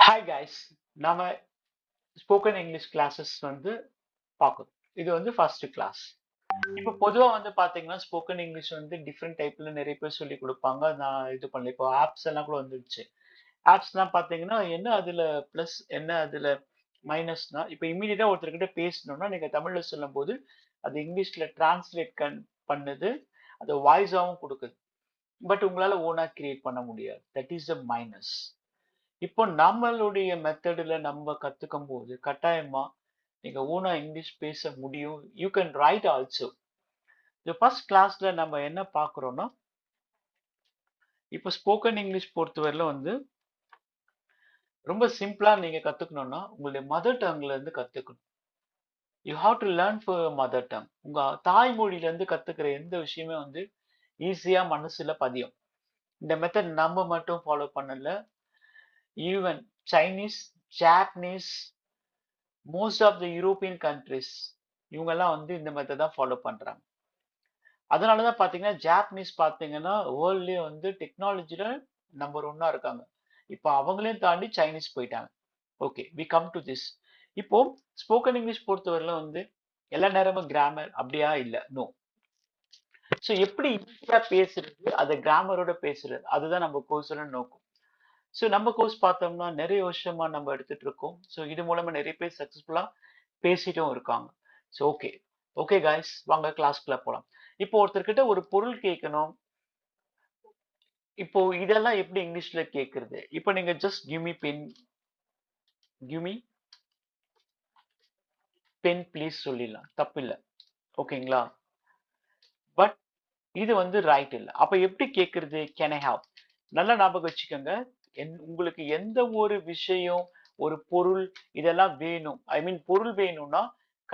Hi guys, நாம spoken English classes வந்து பார்க்கணும். இது வந்து ஃபர்ஸ்ட் கிளாஸ். இப்போ பொதுவா வந்து பாத்தீங்கன்னா ஸ்போக்கன் இங்கிலீஷ் வந்து டிஃப்ரெண்ட் டைப்ல நிறைய பேர் சொல்லி கொடுப்பாங்க. நான் இது பண்ணல. இப்போ ஆப்ஸ் எல்லாம் கூட வந்துருச்சு. ஆப்ஸ்லாம் பாத்தீங்கன்னா என்ன அதுல பிளஸ் என்ன அதுல மைனஸ்னா, இப்போ இமீடியட்டா ஒருத்தர்கிட்ட பேசணும்னா நீங்க தமிழ்ல சொல்லும்போது அது இங்கிலீஷ்ல டிரான்ஸ்லேட் பண்ணுது. அது வாய்ஸாவும் கொடுக்குது. பட் உங்களால ஓனா கிரியேட் பண்ண முடியாது. That is the minus. இப்போ நம்மளுடைய மெத்தடுல நம்ம கத்துக்கும் போது கட்டாயமா நீங்க ஓனா இங்கிலீஷ் பேச முடியும். You can write also. இந்த ஃபர்ஸ்ட் கிளாஸ்ல நம்ம என்ன பார்க்குறோம்னா, இப்போ ஸ்போக்கன் இங்கிலீஷ் பொறுத்தவரையில வந்து ரொம்ப சிம்பிளா நீங்க கத்துக்கணும்னா உங்களுடைய மதர் டங்ல இருந்து கத்துக்கணும். You have to learn for your mother tongue. உங்க தாய்மொழியில இருந்து கத்துக்கிற எந்த விஷயமே வந்து ஈஸியா மனசுல பதியும். இந்த மெத்தட் நம்ம மட்டும் ஃபாலோ பண்ணல. Even Chinese, Japanese, most of the European countries இவங்கெல்லாம் வந்து இந்த மெத்தட் தான் ஃபாலோ பண்றாங்க. அதனால தான் பார்த்தீங்கன்னா, ஜாப்பனீஸ் பார்த்தீங்கன்னா, வேர்ல்ட்லயே வந்து டெக்னாலஜில நம்பர் 1 இருக்காங்க. இப்போ அவங்களையும் தாண்டி சைனீஸ் போயிட்டாங்க. Okay, we come to this. இப்போ ஸ்போக்கன் இங்கிலீஷ் பொறுத்தவரையில வந்து எல்லா நேரமும் கிராமர் அப்படியா இல்ல. நோ. ஸோ எப்படி ஈஸியா பேசுறது, அத கிராமரோட பேசுறது, அதுதான் நம்ம கோர்ஸோட நோக்கம். ஸோ நம்ம கோர்ஸ் பார்த்தோம்னா நிறைய வருஷமா நம்ம எடுத்துட்டு இருக்கோம். ஸோ இது மூலமா நிறைய பேர் சக்சஸ்ஃபுல்லா பேசிட்டும் இருக்காங்க. So okay. ஓகே காய்ஸ், வாங்க கிளாஸ்க்குள்ள போலாம். இப்போ ஒருத்தர்கிட்ட ஒரு பொருள் கேட்கணும். இப்போ இதெல்லாம் எப்படி இங்கிலீஷ்ல கேட்கறது? இப்போ நீங்க just give me pen, give me pen please சொல்லிடலாம். தப்பில்ல. ஓகேங்களா? பட் இது வந்து ரைட் இல்ல. அப்ப எப்படி கேட்கறது? Can I have? நல்லா ஞாபகம் வச்சுக்கோங்க. உங்களுக்கு எந்த ஒரு விஷயம், ஒரு பொருள் இதெல்லாம் வேணும். ஐ மீன் பொருள் வேணும்னா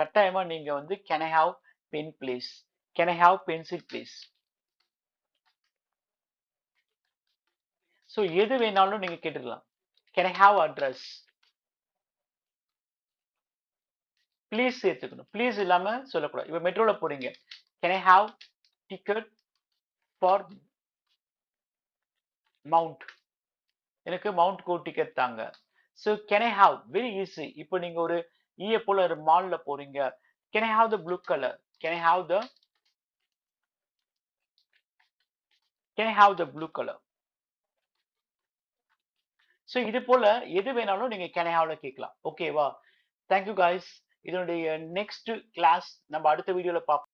கட்டாயமா நீங்க வந்து can I have pen please? Can I have pencil please? So எது வேணாலும் நீங்க கேட்டுக்கலாம். Can I have address? Please சேர்த்துக்கணும். ப்ளீஸ் இல்லாம சொல்லக்கூடாது. இப்ப மெட்ரோல போறீங்க. Can I have ticket for mount? எனக்கு மவுண்ட் கோ டிக்கெட் தாங்க. So can I have? Very easy. இப்போ நீங்க ஒரு போல ஒரு மால்ல போறீங்க. Can I have the blue colour? Can I have the can I have the blue colour? So இது போல எது வேணாலும் நீங்க கேன் ஐ ஹேவ்ல கேட்கலாம். ஓகேவா? Thank you guys. இதனுடைய நெக்ஸ்ட் கிளாஸ் நம்ம அடுத்த வீடியோல பார்ப்போம்.